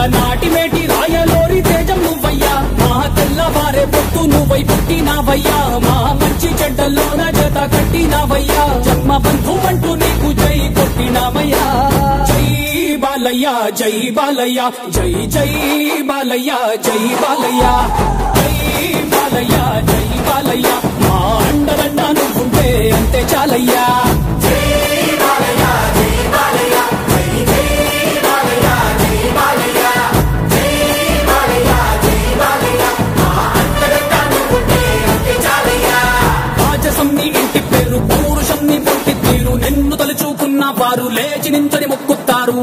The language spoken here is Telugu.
నాటి మేటి రాయలోరి తేజం నువ్వయ్యా మా తెల్లవారే పొత్తు నువ్వై పుట్టినావయ్యా మా మంచి చెడ్డల్లోన జత కట్టినావయ్యా జన్మ బంధు అంటూ నీకు జై కొట్టినామయ్యా జై బాలయ్య జై బాలయ్య జై జై బాలయ్య జై బాలయ్య జై బాలయ్య జై బాలయ్య మా అండదండ నువ్వుంటే అంతే చాలయ్యా ఇంటి పేరు పౌరుషం నీ పుట్టి తీరు నిన్ను తలుచుకున్న వారు లేచి నించని మొక్కుతారు